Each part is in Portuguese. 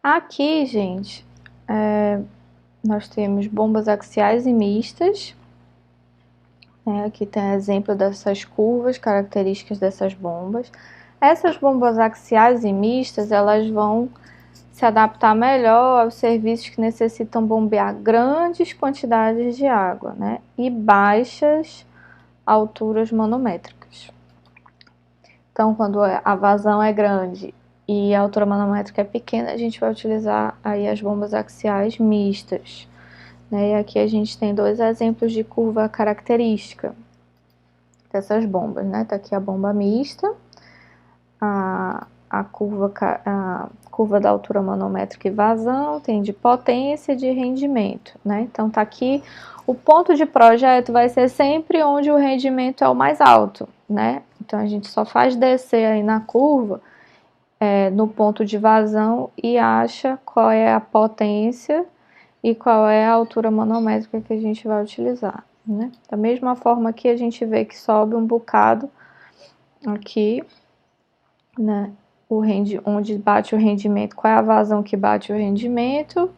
Aqui, gente, nós temos bombas axiais e mistas, né? Aqui tem exemplo dessas curvas, características dessas bombas. Essas bombas axiais e mistas, elas vão se adaptar melhor aos serviços que necessitam bombear grandes quantidades de água, né? E baixas alturas manométricas. Então, quando a vazão é grande e a altura manométrica é pequena, a gente vai utilizar aí as bombas axiais mistas. Né? E aqui a gente tem dois exemplos de curva característica dessas bombas, né? Tá aqui a bomba mista, a curva da altura manométrica e vazão, tem de potência e de rendimento, né? Então tá aqui, o ponto de projeto vai ser sempre onde o rendimento é o mais alto, né? Então a gente só faz descer aí na curva, no ponto de vazão e acha qual é a potência e qual é a altura manométrica que a gente vai utilizar, né? Da mesma forma que a gente vê que sobe um bocado aqui, né? Onde bate o rendimento, qual é a vazão que bate o rendimento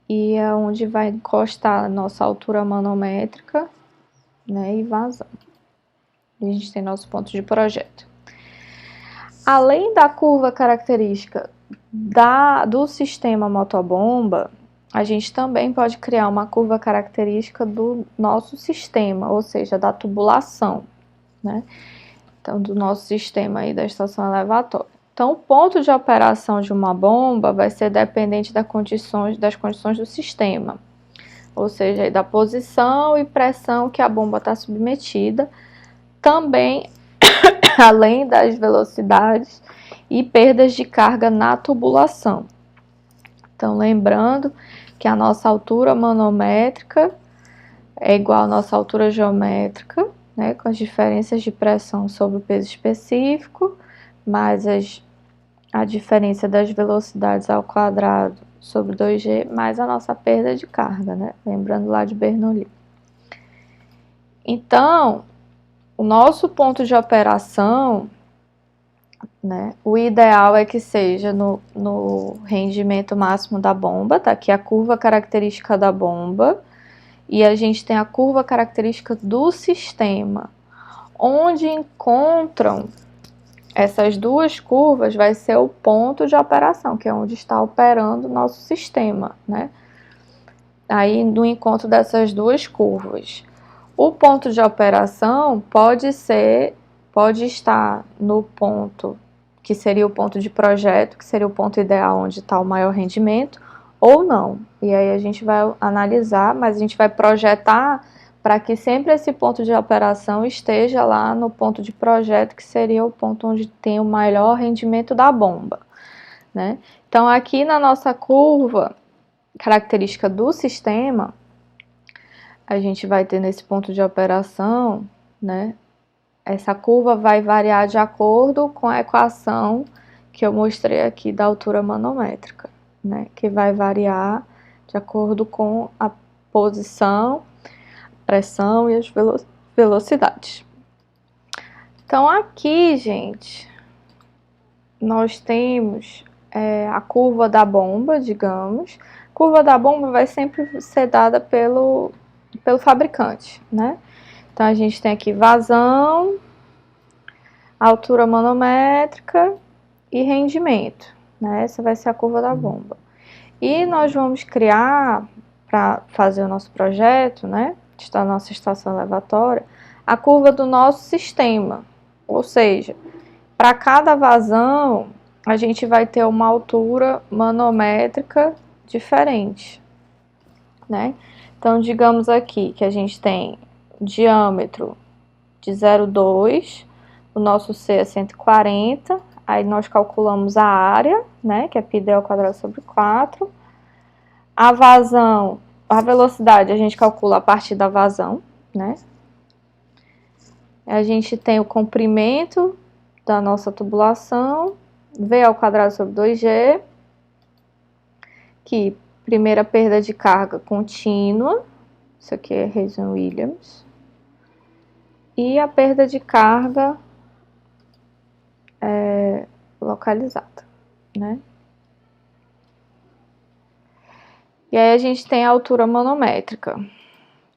e é onde vai encostar a nossa altura manométrica, né? E vazão. E a gente tem nosso ponto de projeto. Além da curva característica do sistema motobomba, a gente também pode criar uma curva característica do nosso sistema, ou seja, da tubulação, né? Então, do nosso sistema aí da estação elevatória. Então, o ponto de operação de uma bomba vai ser dependente das condições do sistema, ou seja, da posição e pressão que a bomba está submetida, também além das velocidades e perdas de carga na tubulação. Então, lembrando que a nossa altura manométrica é igual à nossa altura geométrica, né, com as diferenças de pressão sobre o peso específico, mais a diferença das velocidades ao quadrado sobre 2G, mais a nossa perda de carga, né? Lembrando lá de Bernoulli. Então, o nosso ponto de operação, né, o ideal é que seja no rendimento máximo da bomba, tá aqui a curva característica da bomba, e a gente tem a curva característica do sistema. Onde encontram essas duas curvas vai ser o ponto de operação, que é onde está operando o nosso sistema, né? Aí no encontro dessas duas curvas. O ponto de operação pode estar no ponto que seria o ponto de projeto, que seria o ponto ideal onde está o maior rendimento, ou não. E aí a gente vai analisar, mas a gente vai projetar para que sempre esse ponto de operação esteja lá no ponto de projeto, que seria o ponto onde tem o maior rendimento da bomba, né? Então, aqui na nossa curva característica do sistema, a gente vai ter nesse ponto de operação, né? Essa curva vai variar de acordo com a equação que eu mostrei aqui da altura manométrica, né? Que vai variar de acordo com a posição, pressão e as velocidades. Então, aqui, gente, nós temos a curva da bomba, digamos. A curva da bomba vai sempre ser dada pelo fabricante, né? Então, a gente tem aqui vazão, altura manométrica e rendimento, né? Essa vai ser a curva da bomba. E nós vamos criar, para fazer o nosso projeto, né? Da nossa estação elevatória, a curva do nosso sistema. Ou seja, para cada vazão, a gente vai ter uma altura manométrica diferente, né? Então, digamos aqui que a gente tem diâmetro de 0,2, o nosso C é 140, aí nós calculamos a área, né, que é πd ao quadrado sobre 4. A vazão, a velocidade a gente calcula a partir da vazão, né? A gente tem o comprimento da nossa tubulação, V ao quadrado sobre 2G, que primeira perda de carga contínua, isso aqui é Reason-Williams, e a perda de carga localizada, né? E aí a gente tem a altura manométrica.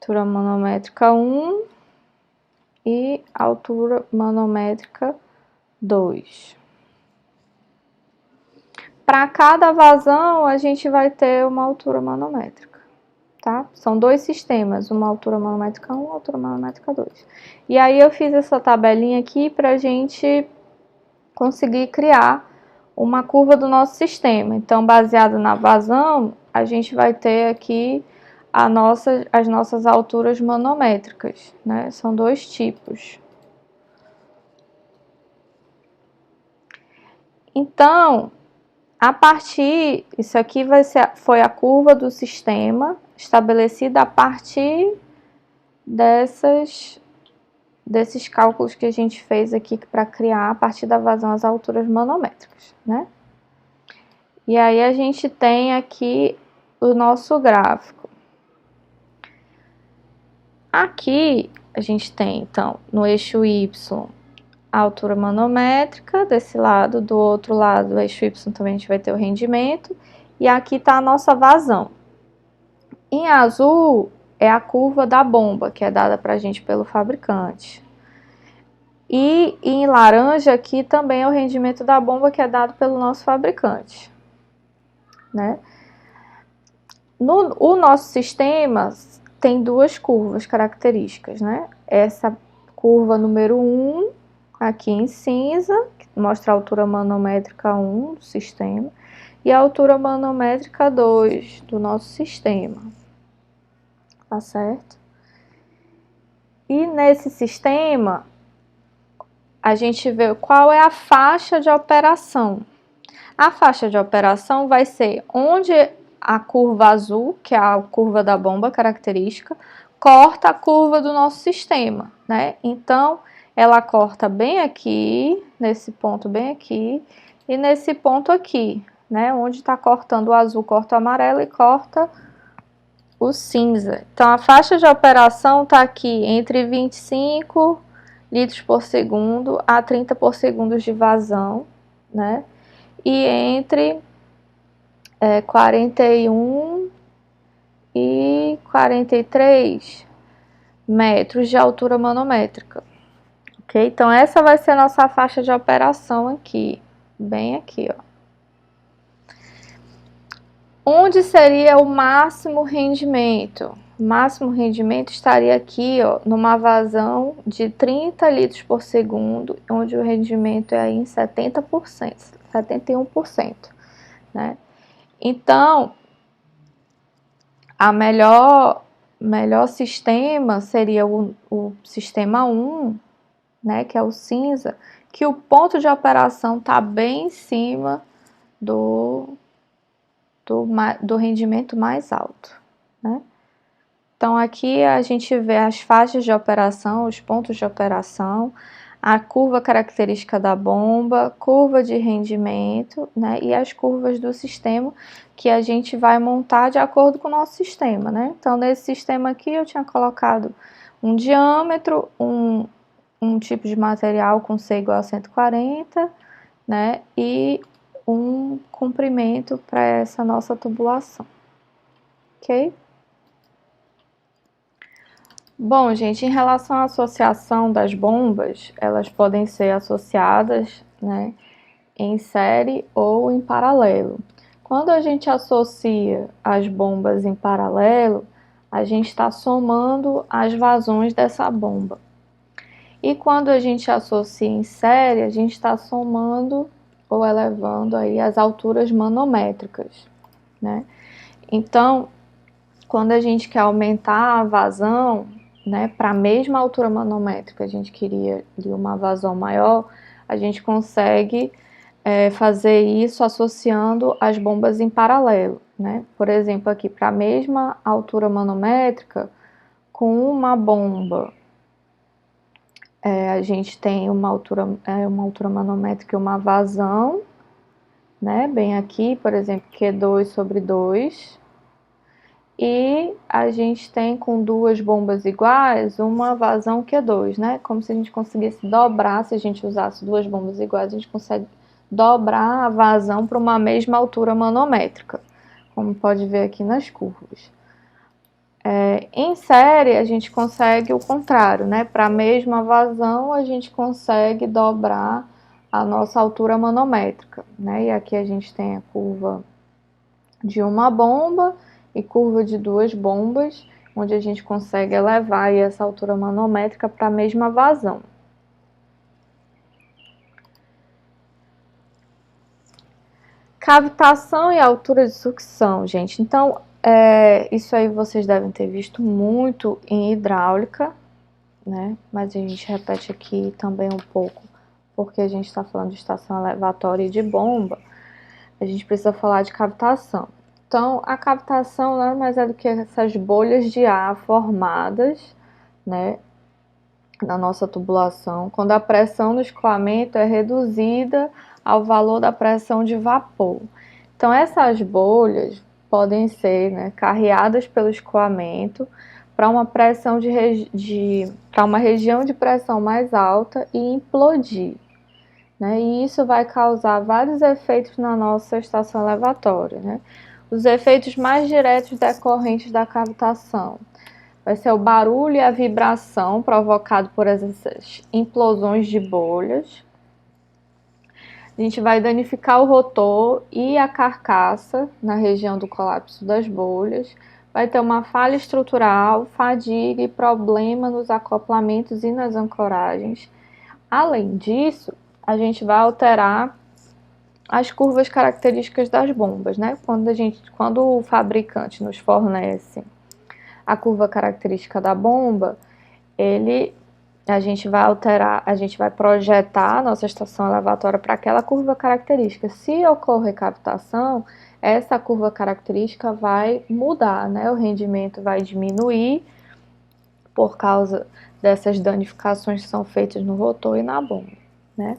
Altura manométrica 1 e altura manométrica 2. Para cada vazão, a gente vai ter uma altura manométrica, tá? São dois sistemas, uma altura manométrica 1 e uma altura manométrica 2. E aí eu fiz essa tabelinha aqui para a gente conseguir criar uma curva do nosso sistema. Então, baseado na vazão, a gente vai ter aqui as nossas alturas manométricas, né? São dois tipos. Então, a partir, isso aqui foi a curva do sistema estabelecida a partir desses cálculos que a gente fez aqui para criar a partir da vazão as alturas manométricas, né? E aí a gente tem aqui o nosso gráfico. Aqui a gente tem, então, no eixo Y, a altura manométrica, desse lado, do outro lado, o eixo Y também a gente vai ter o rendimento, e aqui está a nossa vazão. Em azul é a curva da bomba, que é dada para a gente pelo fabricante. E em laranja aqui também é o rendimento da bomba, que é dado pelo nosso fabricante, né? O nosso sistema tem duas curvas características, né? Essa curva número 1, aqui em cinza, que mostra a altura manométrica 1 do sistema, e a altura manométrica 2 do nosso sistema. Tá certo? E nesse sistema, a gente vê qual é a faixa de operação. A faixa de operação vai ser onde a curva azul, que é a curva da bomba característica, corta a curva do nosso sistema, né? Então, ela corta bem aqui, nesse ponto bem aqui, e nesse ponto aqui, né? Onde está cortando o azul, corta o amarelo e corta o cinza. Então, a faixa de operação está aqui entre 25 litros por segundo a 30 por segundo de vazão, né? E entre 41 e 43 metros de altura manométrica. Ok? Então, essa vai ser a nossa faixa de operação aqui, bem aqui, ó. Onde seria o máximo rendimento? O máximo rendimento estaria aqui, ó, numa vazão de 30 litros por segundo, onde o rendimento é em 70%, 71%, né? Então, a melhor sistema seria o sistema 1, né, que é o cinza, que o ponto de operação está bem em cima do rendimento mais alto, né? Então, aqui a gente vê as faixas de operação, os pontos de operação, a curva característica da bomba, curva de rendimento, né? E as curvas do sistema que a gente vai montar de acordo com o nosso sistema, né? Então, nesse sistema aqui eu tinha colocado um diâmetro, um tipo de material com C igual a 140, né? E um comprimento para essa nossa tubulação, ok? Bom, gente, em relação à associação das bombas, elas podem ser associadas, né, em série ou em paralelo. Quando a gente associa as bombas em paralelo, a gente está somando as vazões dessa bomba. E quando a gente associa em série, a gente está somando ou elevando aí as alturas manométricas, né? Então, quando a gente quer aumentar a vazão, né, para a mesma altura manométrica, a gente queria uma vazão maior, a gente consegue fazer isso associando as bombas em paralelo, né? Por exemplo, aqui para a mesma altura manométrica, com uma bomba, a gente tem uma altura manométrica e uma vazão, né? Bem aqui, por exemplo, Q2 sobre 2. E a gente tem com duas bombas iguais uma vazão Q2, né? Como se a gente conseguisse dobrar, se a gente usasse duas bombas iguais, a gente consegue dobrar a vazão para uma mesma altura manométrica, como pode ver aqui nas curvas. Em série, a gente consegue o contrário, né? Para a mesma vazão, a gente consegue dobrar a nossa altura manométrica, né? E aqui a gente tem a curva de uma bomba e curva de duas bombas, onde a gente consegue elevar aí essa altura manométrica para a mesma vazão. Cavitação e altura de sucção, gente. Então, isso aí vocês devem ter visto muito em hidráulica, né? Mas a gente repete aqui também um pouco, porque a gente está falando de estação elevatória e de bomba. A gente precisa falar de cavitação. Então, a cavitação nada mais é do que essas bolhas de ar formadas, né, na nossa tubulação, quando a pressão do escoamento é reduzida ao valor da pressão de vapor. Então, essas bolhas podem ser, né, carreadas pelo escoamento para uma pressão para uma região de pressão mais alta e implodir, né? E isso vai causar vários efeitos na nossa estação elevatória, né? Os efeitos mais diretos decorrentes da cavitação vai ser o barulho e a vibração provocado por essas implosões de bolhas. A gente vai danificar o rotor e a carcaça na região do colapso das bolhas. Vai ter uma falha estrutural, fadiga e problema nos acoplamentos e nas ancoragens. Além disso, a gente vai alterar as curvas características das bombas, né? Quando o fabricante nos fornece a curva característica da bomba, a gente vai alterar, a gente vai projetar a nossa estação elevatória para aquela curva característica. Se ocorrer cavitação, essa curva característica vai mudar, né? O rendimento vai diminuir por causa dessas danificações que são feitas no rotor e na bomba, né?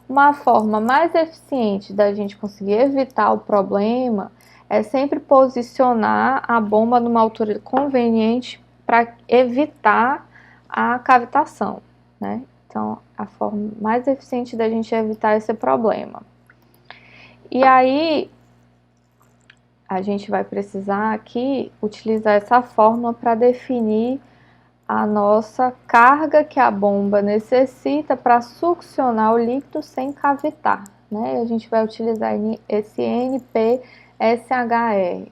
Uma forma mais eficiente da gente conseguir evitar o problema é sempre posicionar a bomba numa altura conveniente para evitar a cavitação, né? Então, a forma mais eficiente da gente evitar esse problema. E aí, a gente vai precisar aqui utilizar essa fórmula para definir a nossa carga que a bomba necessita para succionar o líquido sem cavitar, né? E a gente vai utilizar esse NPSHR,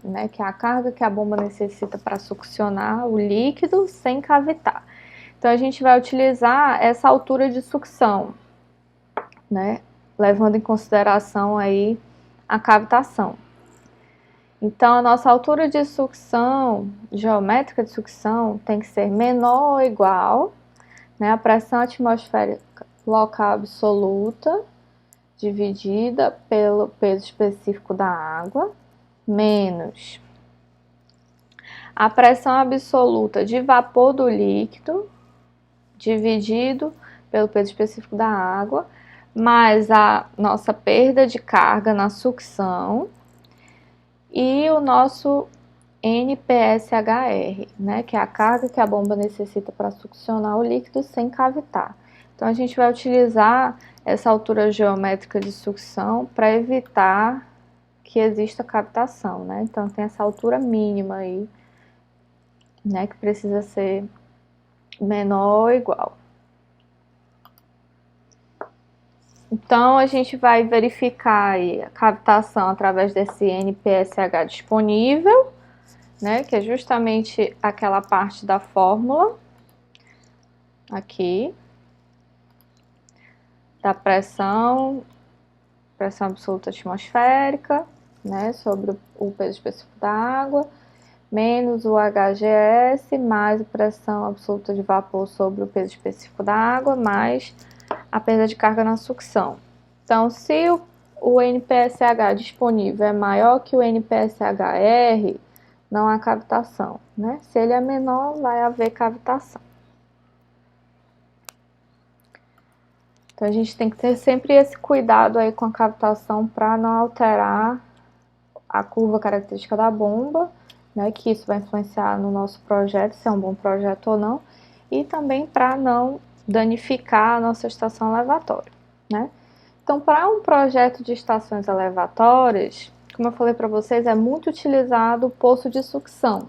né? Que é a carga que a bomba necessita para succionar o líquido sem cavitar. Então, a gente vai utilizar essa altura de sucção, né? Levando em consideração aí a cavitação. Então, a nossa altura de sucção, geométrica de sucção, tem que ser menor ou igual, né, a pressão atmosférica local absoluta, dividida pelo peso específico da água, menos a pressão absoluta de vapor do líquido, dividido pelo peso específico da água, mais a nossa perda de carga na sucção, e o nosso NPSHR, né, que é a carga que a bomba necessita para succionar o líquido sem cavitar. Então, a gente vai utilizar essa altura geométrica de sucção para evitar que exista cavitação, né? Então, tem essa altura mínima aí, né, que precisa ser menor ou igual. Então, a gente vai verificar aí a cavitação através desse NPSH disponível, né, que é justamente aquela parte da fórmula, aqui, da pressão absoluta atmosférica, né, sobre o peso específico da água, menos o HGS, mais a pressão absoluta de vapor sobre o peso específico da água, mais a perda de carga na sucção. Então, se o NPSH disponível é maior que o NPSHR, não há cavitação, né? Se ele é menor, vai haver cavitação. Então, a gente tem que ter sempre esse cuidado aí com a cavitação para não alterar a curva característica da bomba, né? Que isso vai influenciar no nosso projeto, se é um bom projeto ou não, e também para não danificar a nossa estação elevatória, né? Então, para um projeto de estações elevatórias, como eu falei para vocês, é muito utilizado o poço de sucção,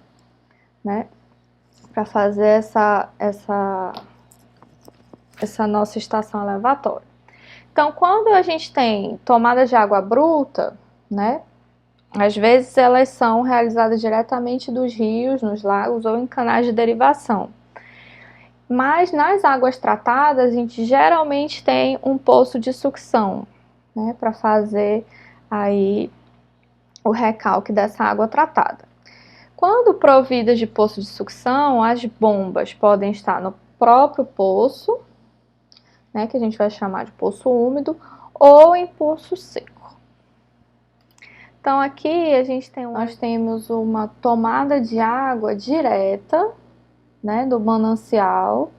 né? Para fazer essa nossa estação elevatória. Então, quando a gente tem tomada de água bruta, né? Às vezes elas são realizadas diretamente dos rios, nos lagos ou em canais de derivação. Mas nas águas tratadas, a gente geralmente tem um poço de sucção, né, para fazer aí o recalque dessa água tratada. Quando providas de poço de sucção, as bombas podem estar no próprio poço, né, que a gente vai chamar de poço úmido, ou em poço seco. Então aqui nós temos uma tomada de água direta, né, do manancial,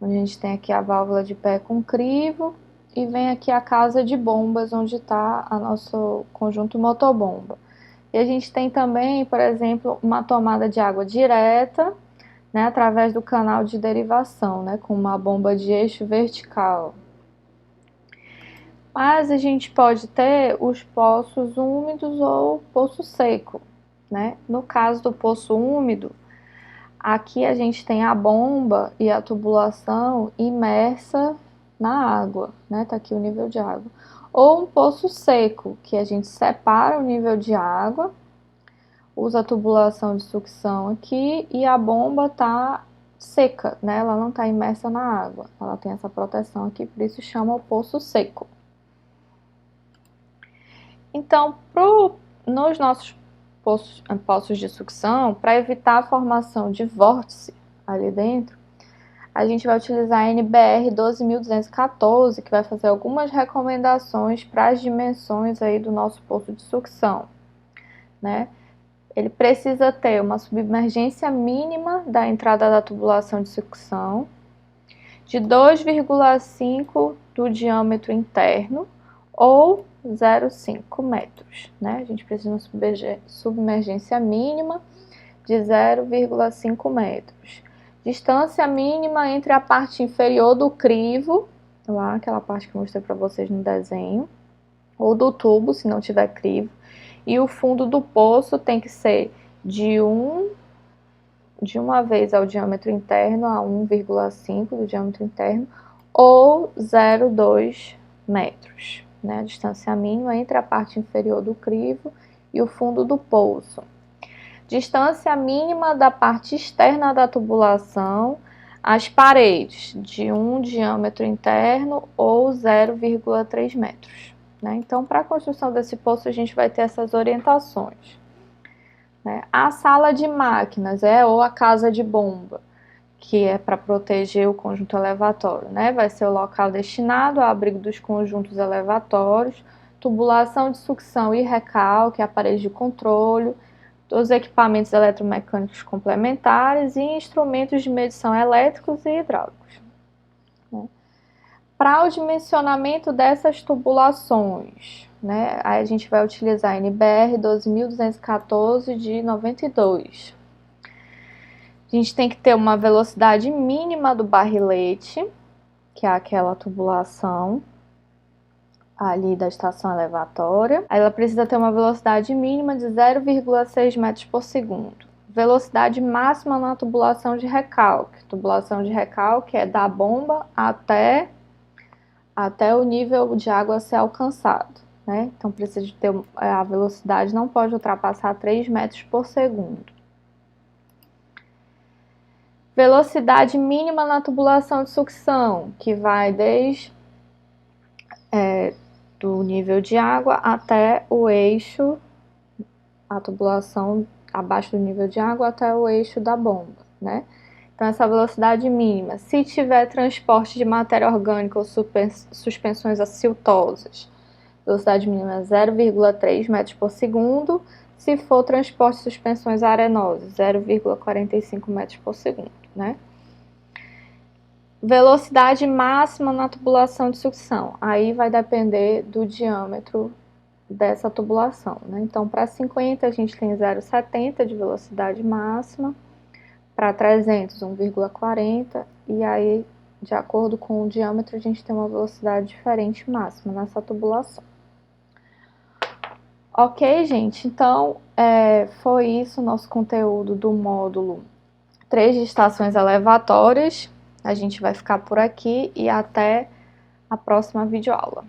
onde a gente tem aqui a válvula de pé com crivo, e vem aqui a casa de bombas, onde está o nosso conjunto motobomba. E a gente tem também, por exemplo, uma tomada de água direta, né, através do canal de derivação, né, com uma bomba de eixo vertical. Mas a gente pode ter os poços úmidos ou poço seco, né? No caso do poço úmido, aqui a gente tem a bomba e a tubulação imersa na água, né? Tá aqui o nível de água. Ou um poço seco, que a gente separa o nível de água, usa a tubulação de sucção aqui e a bomba tá seca, né? Ela não tá imersa na água. Ela tem essa proteção aqui, por isso chama o poço seco. Então, nos nossos poços de sucção, para evitar a formação de vórtice ali dentro, a gente vai utilizar a NBR 12.214, que vai fazer algumas recomendações para as dimensões aí do nosso poço de sucção, né? Ele precisa ter uma submergência mínima da entrada da tubulação de sucção, de 2,5 do diâmetro interno, ou 0,5 metros, né? A gente precisa de uma submergência mínima de 0,5 metros. Distância mínima entre a parte inferior do crivo, lá, aquela parte que eu mostrei para vocês no desenho, ou do tubo, se não tiver crivo, e o fundo do poço tem que ser de uma vez ao diâmetro interno a 1,5 do diâmetro interno, ou 0,2 metros. Né, a distância mínima entre a parte inferior do crivo e o fundo do poço. Distância mínima da parte externa da tubulação às paredes, de um diâmetro interno ou 0,3 metros. Né? Então, para a construção desse poço, a gente vai ter essas orientações. Né? A sala de máquinas, ou a casa de bomba, que é para proteger o conjunto elevatório, né? Vai ser o local destinado ao abrigo dos conjuntos elevatórios, tubulação de sucção e recalque, aparelhos de controle, dos equipamentos eletromecânicos complementares e instrumentos de medição elétricos e hidráulicos. Né? Para o dimensionamento dessas tubulações, né? Aí a gente vai utilizar a NBR 12.214 de 92. A gente tem que ter uma velocidade mínima do barrilete, que é aquela tubulação ali da estação elevatória. Ela precisa ter uma velocidade mínima de 0,6 metros por segundo. Velocidade máxima na tubulação de recalque. Tubulação de recalque é da bomba até o nível de água ser alcançado. Né? Então precisa de ter a velocidade, não pode ultrapassar 3 metros por segundo. Velocidade mínima na tubulação de sucção, que vai desde do nível de água até o eixo, a tubulação abaixo do nível de água até o eixo da bomba, né? Então, essa velocidade mínima, se tiver transporte de matéria orgânica ou suspensões aciltosas, velocidade mínima é 0,3 metros por segundo, se for transporte de suspensões arenosas, 0,45 metros por segundo, né? Velocidade máxima na tubulação de sucção, aí vai depender do diâmetro dessa tubulação, né? Então, para 50 a gente tem 0,70 de velocidade máxima, para 300, 1,40, e aí, de acordo com o diâmetro, a gente tem uma velocidade diferente máxima nessa tubulação. Ok, gente, então foi isso o nosso conteúdo do módulo 3 de estações elevatórias. A gente vai ficar por aqui e até a próxima videoaula.